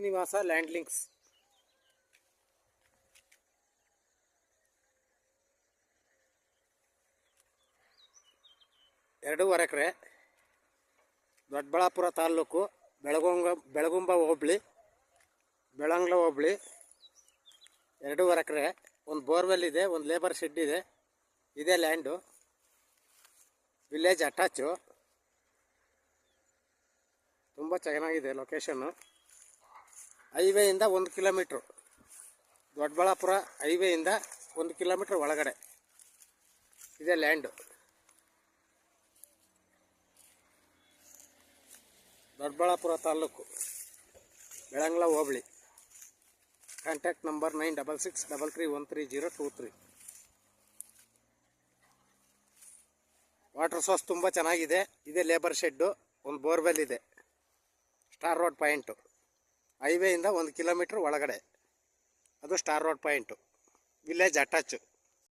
Srinivasa land links. ಎರಡೂವರೆ ಎಕರೆ, ದೊಡ್ಡಬಳ್ಳಾಪುರ ತಾಲ್ಲೂಕು, ಬೆಳಗುಂಬ ಹೋಬಳಿ, ಬೆಳಂಗ್ಲ ಹೋಬಳಿ. 2.5 ಎಕರೆ, ಒಂದು borewell ಇದೆ, ಒಂದು ಲೇಬರ್ ಶೆಡ್ ಇದೆ. ಇದೇ ಲ್ಯಾಂಡು. Village attach. ತುಂಬ ಚೆನ್ನಾಗಿದೆ ಲೊಕೇಶನ್ನು. ಹೈವೇಯಿಂದ 1 ಕಿಲೋಮೀಟ್ರು, ದೊಡ್ಡಬಳ್ಳಾಪುರ ಹೈವೇಯಿಂದ 1 ಕಿಲೋಮೀಟ್ರ್ ಒಳಗಡೆ ಇದೇ land. Doddaballapur taluk, Belangla hobli. Contact number 9663313023. Water source ತುಂಬ ಚೆನ್ನಾಗಿದೆ. ಇದೇ ಲೇಬರ್ ಶೆಡ್ಡು, ಒಂದು ಬೋರ್ವೆಲ್ ಇದೆ. ಸ್ಟಾರ್ ರೋಡ್ ಪಾಯಿಂಟು, ಹೈವೇಯಿಂದ 1 ಕಿಲೋಮೀಟ್ರ್ ಒಳಗಡೆ, ಅದು star road point. Village attach.